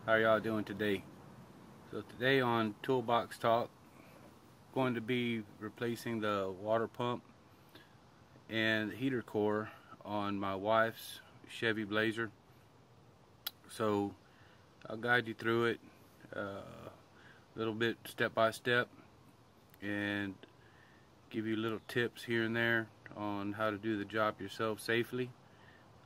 How y'all doing today? So today on ToolBox Talk, going to be replacing the water pump and heater core on my wife's Chevy Blazer. So I'll guide you through it a little bit step by step and give you little tips here and there on how to do the job yourself safely,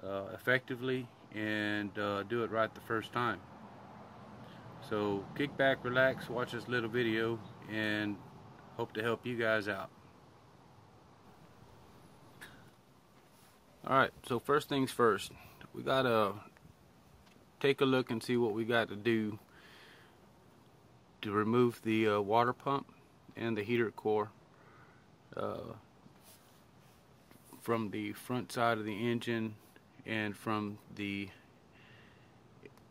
effectively, and do it right the first time. So kick back, relax, watch this little video, and hope to help you guys out. Alright, so first things first, we gotta take a look and see what we got to do to remove the water pump and the heater core from the front side of the engine and from the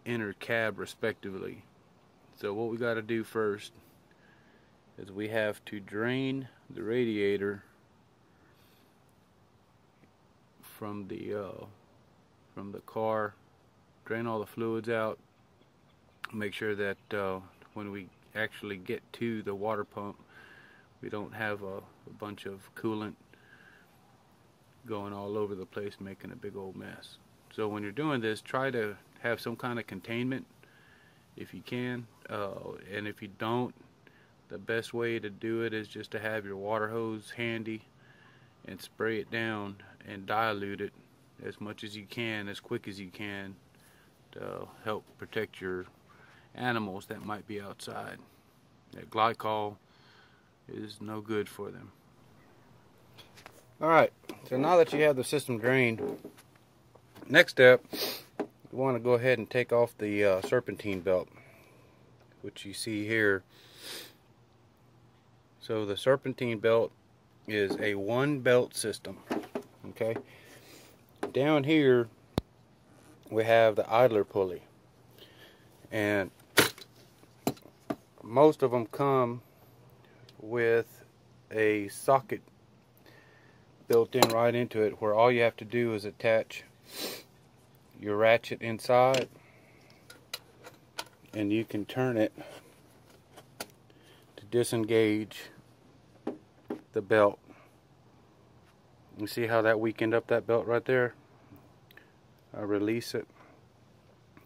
inner cab respectively. So what we got to do first is we have to drain the radiator from the car, drain all the fluids out, make sure that when we actually get to the water pump we don't have a bunch of coolant going all over the place making a big old mess. So when you're doing this, try to have some kind of containment if you can, and if you don't, the best way to do it is just to have your water hose handy and spray it down and dilute it as much as you can, as quick as you can, to help protect your animals that might be outside. That glycol is no good for them. Alright, so now that you have the system drained, next step, you want to go ahead and take off the serpentine belt, which you see here. So the serpentine belt is a one belt system. Okay, down here we have the idler pulley, and most of them come with a socket built in right into it, where all you have to do is attach your ratchet inside and you can turn it to disengage the belt. You see how that weakened up that belt right there? I release it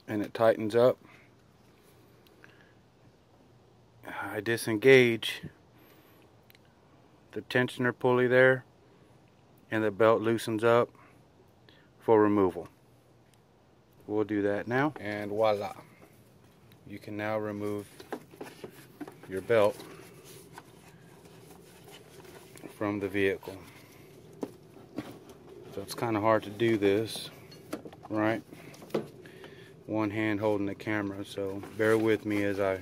and it tightens up. I disengage the tensioner pulley there and the belt loosens up for removal. We'll do that now, and voila, you can now remove your belt from the vehicle. So it's kind of hard to do this, right? One hand holding the camera, so bear with me as I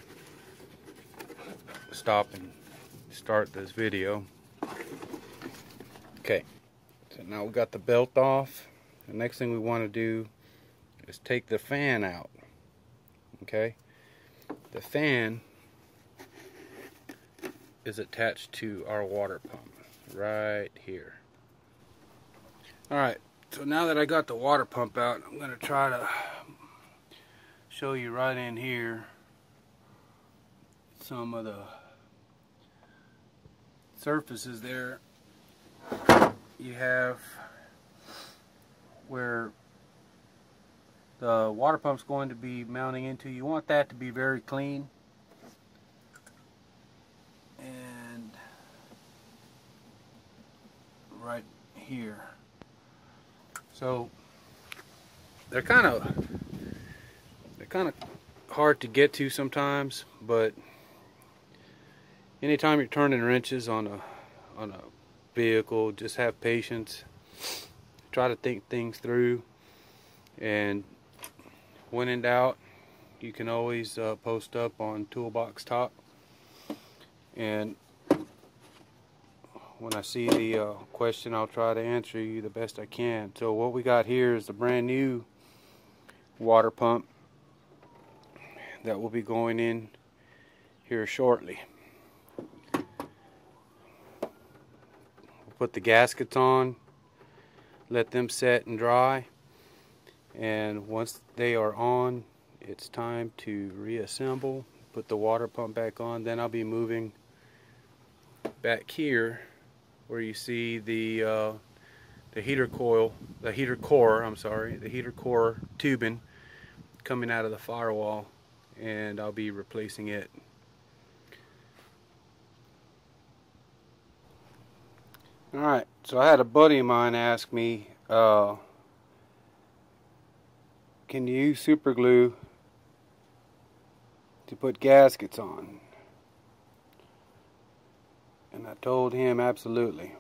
stop and start this video. Okay, so now we got the belt off. The next thing we want to do is take the fan out. Okay, the fan is attached to our water pump right here. Alright, so now that I got the water pump out, I'm going to try to show you right in here some of the surfaces there. You have where the water pump's going to be mounting into. You want that to be very clean, and right here. So they're kind of hard to get to sometimes, but anytime you're turning wrenches on a vehicle, just have patience. Try to think things through, and when in doubt, you can always post up on ToolBox Talk, and when I see the question, I'll try to answer you the best I can. So what we got here is the brand new water pump that will be going in here shortly. We'll put the gaskets on, let them set and dry, and once they are on, it's time to reassemble, put the water pump back on. Then I'll be moving back here where you see the heater core tubing coming out of the firewall, and I'll be replacing it. Alright, so I had a buddy of mine ask me, can you use super glue to put gaskets on? And I told him absolutely.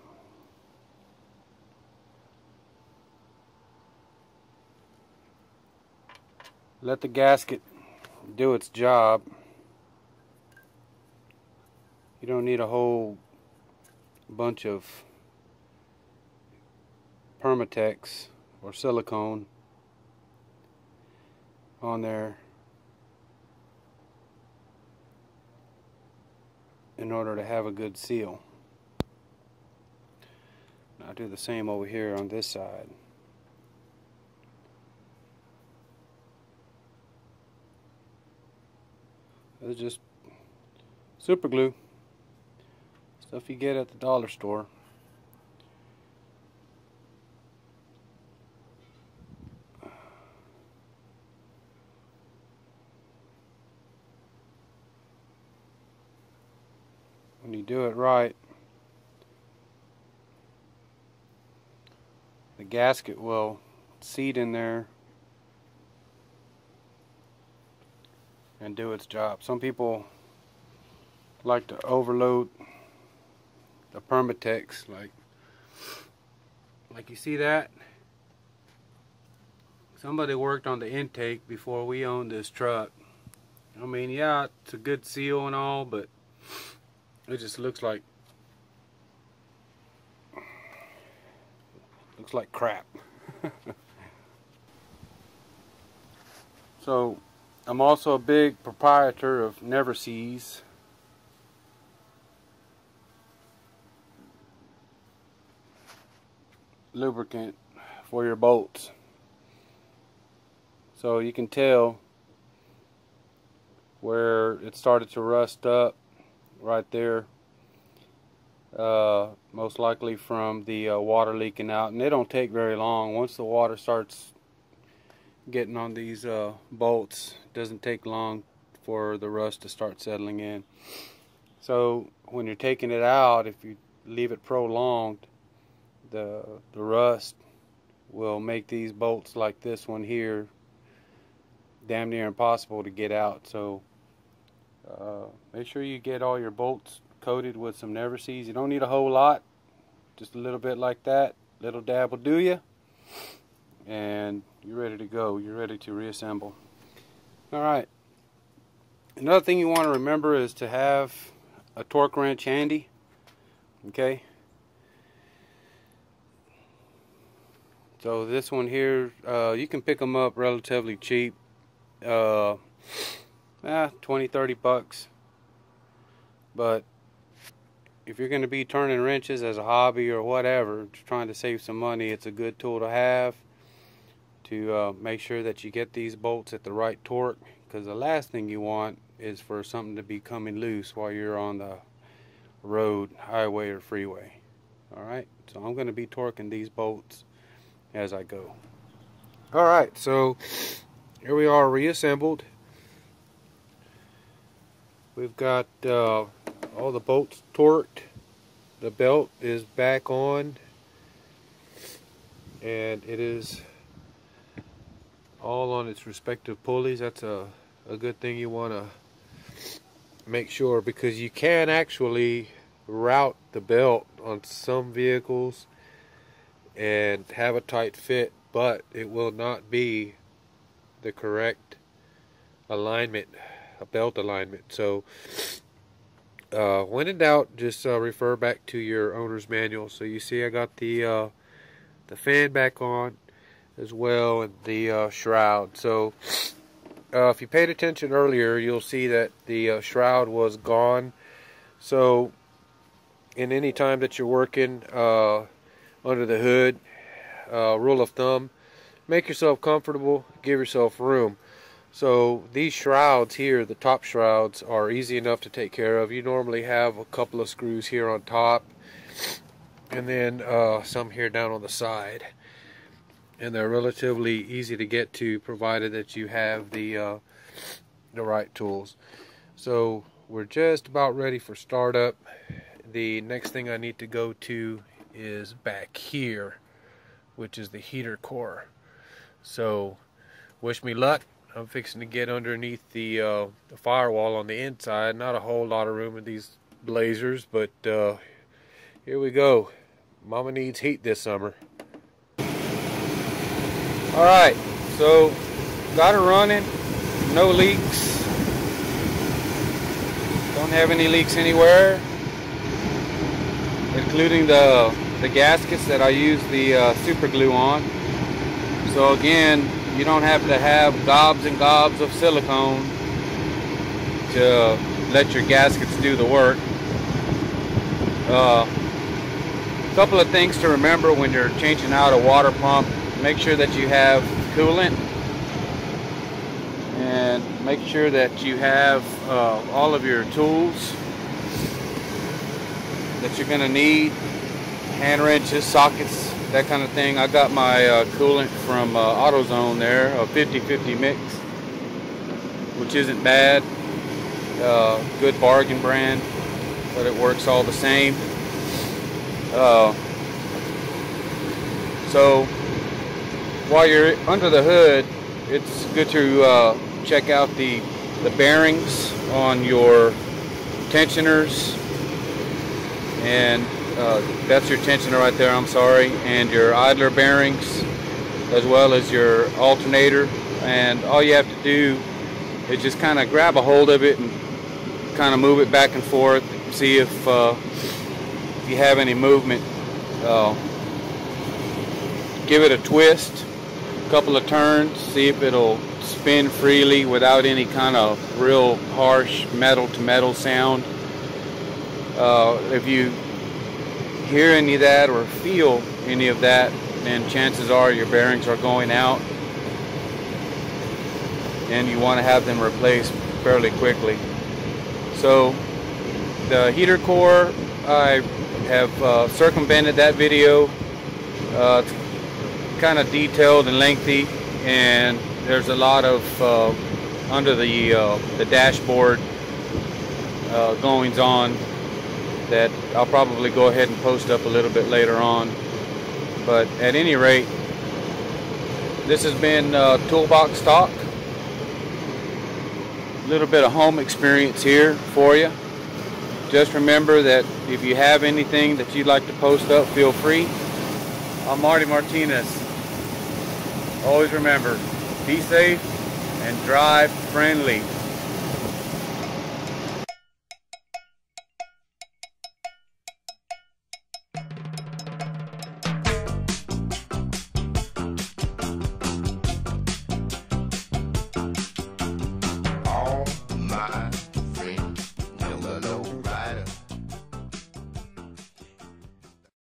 Let the gasket do its job. You don't need a whole bunch of Permatex or silicone on there in order to have a good seal. I'll do the same over here on this side. It's just super glue, stuff you get at the dollar store. When you do it right, the gasket will seat in there and do its job. Some people like to overload the Permatex, like you see that. Somebody worked on the intake before we owned this truck. I mean, yeah, it's a good seal and all, but it just looks like crap. So I'm also a big proprietor of Never Seas. Lubricant for your bolts. So you can tell where it started to rust up right there, most likely from the water leaking out, and it don't take very long. Once the water starts getting on these bolts, it doesn't take long for the rust to start settling in. So when you're taking it out, if you leave it prolonged, the rust will make these bolts like this one here damn near impossible to get out. So make sure you get all your bolts coated with some Never Seas. You don't need a whole lot, just a little bit like that. Little dab will do you, and you're ready to go. You're ready to reassemble. Alright, another thing you want to remember is to have a torque wrench handy. Okay, so this one here, you can pick them up relatively cheap, 20-30 bucks. But if you're going to be turning wrenches as a hobby or whatever, trying to save some money, it's a good tool to have to make sure that you get these bolts at the right torque, because the last thing you want is for something to be coming loose while you're on the road, highway, or freeway. Alright, so I'm going to be torquing these bolts as I go. Alright, so here we are, reassembled. We've got all the bolts torqued. The belt is back on, and it is all on its respective pulleys. That's a good thing you want to make sure, because you can actually route the belt on some vehicles and have a tight fit, but it will not be the correct alignment, a belt alignment. So when in doubt, just refer back to your owner's manual. So you see I got the fan back on as well, and the shroud. So if you paid attention earlier, you'll see that the shroud was gone. So in any time that you're working under the hood, rule of thumb, make yourself comfortable, give yourself room. So these shrouds here, the top shrouds, are easy enough to take care of. You normally have a couple of screws here on top, and then some here down on the side. And they're relatively easy to get to, provided that you have the right tools. So we're just about ready for startup. The next thing I need to go to is back here, which is the heater core. So wish me luck. I'm fixing to get underneath the firewall on the inside. Not a whole lot of room in these blazers, but here we go. Mama needs heat this summer. Alright, so got her running, no leaks. Don't have any leaks anywhere, including the gaskets that I use the super glue on. So again, you don't have to have gobs and gobs of silicone to let your gaskets do the work. A couple of things to remember when you're changing out a water pump. Make sure that you have coolant, and make sure that you have all of your tools that you're going to need. Hand wrenches, sockets, that kind of thing. I got my coolant from AutoZone there, a 50-50 mix, which isn't bad. Good bargain brand, but it works all the same. So while you're under the hood, it's good to check out the bearings on your tensioners, and that's your tensioner right there, I'm sorry, and your idler bearings, as well as your alternator. And all you have to do is just kind of grab a hold of it and kind of move it back and forth, see if you have any movement. Give it a twist, couple of turns, see if it'll spin freely without any kind of real harsh metal to metal sound. If you hear any of that or feel any of that, then chances are your bearings are going out and you want to have them replaced fairly quickly. So the heater core, I have circumvented that video. It's kind of detailed and lengthy, and there's a lot of under the dashboard goings on that I'll probably go ahead and post up a little bit later on. But at any rate, this has been ToolBox Talk. A little bit of home experience here for you. Just remember that if you have anything that you'd like to post up, feel free. I'm Marty Martinez. Always remember, be safe and drive friendly.